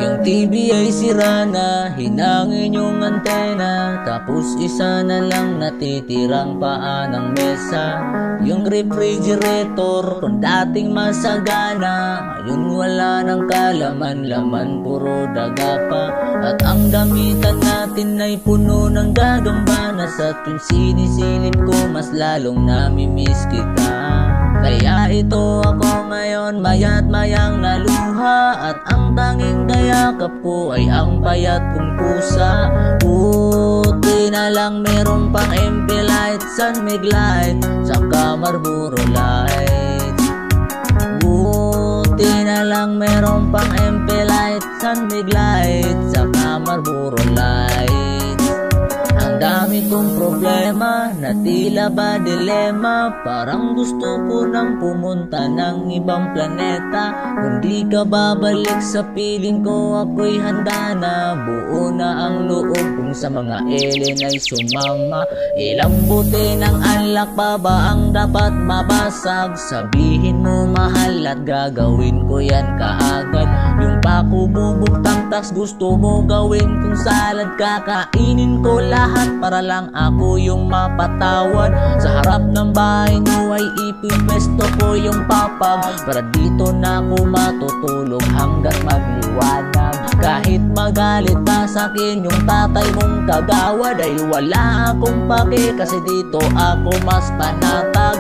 Yung TV ay sira na, hinangin yung antena, tapos isa na lang natitirang paa ng mesa. Yung refrigerator kung dating masagana, ngayon wala ng kalaman-laman, puro daga pa. At ang damitan natin ay puno ng gagambana, sa tuwing sinisilip ko mas lalong namimiss kita. Kaya ito ako ngayon, mayat mayang naluha, at ang tanging kayakap ko ay ang payat kong pusa. Buti na lang meron pang MP light, San Mig light, saka Marlboro light. Buti na lang meron pang MP light, San Mig light, saka Marlboro light. Ang dami kong problema na tila ba dilema, parang gusto ko nang pumunta ng ibang planeta. Kung di ka babalik sa piling ko, ako'y handa na. Buo na ang loob kung sa mga alien ay sumama. Ilang buti ng alak pa ba ang dapat mabasag? Sabihin mo mahal at gagawin ko yan kaagad. Yung pako bubugtang tas gusto mo gawin kung salad, kakainin ko lahat para lang ako yung mapatawad. Sa harap ng bahay nyo ay ipipwesto ko yung papag, para dito na ako matutulog hanggat magliwanag. Kahit magalit pa sa'kin yung tatay mong kagawa, dahil wala akong pake kasi dito ako mas panatag.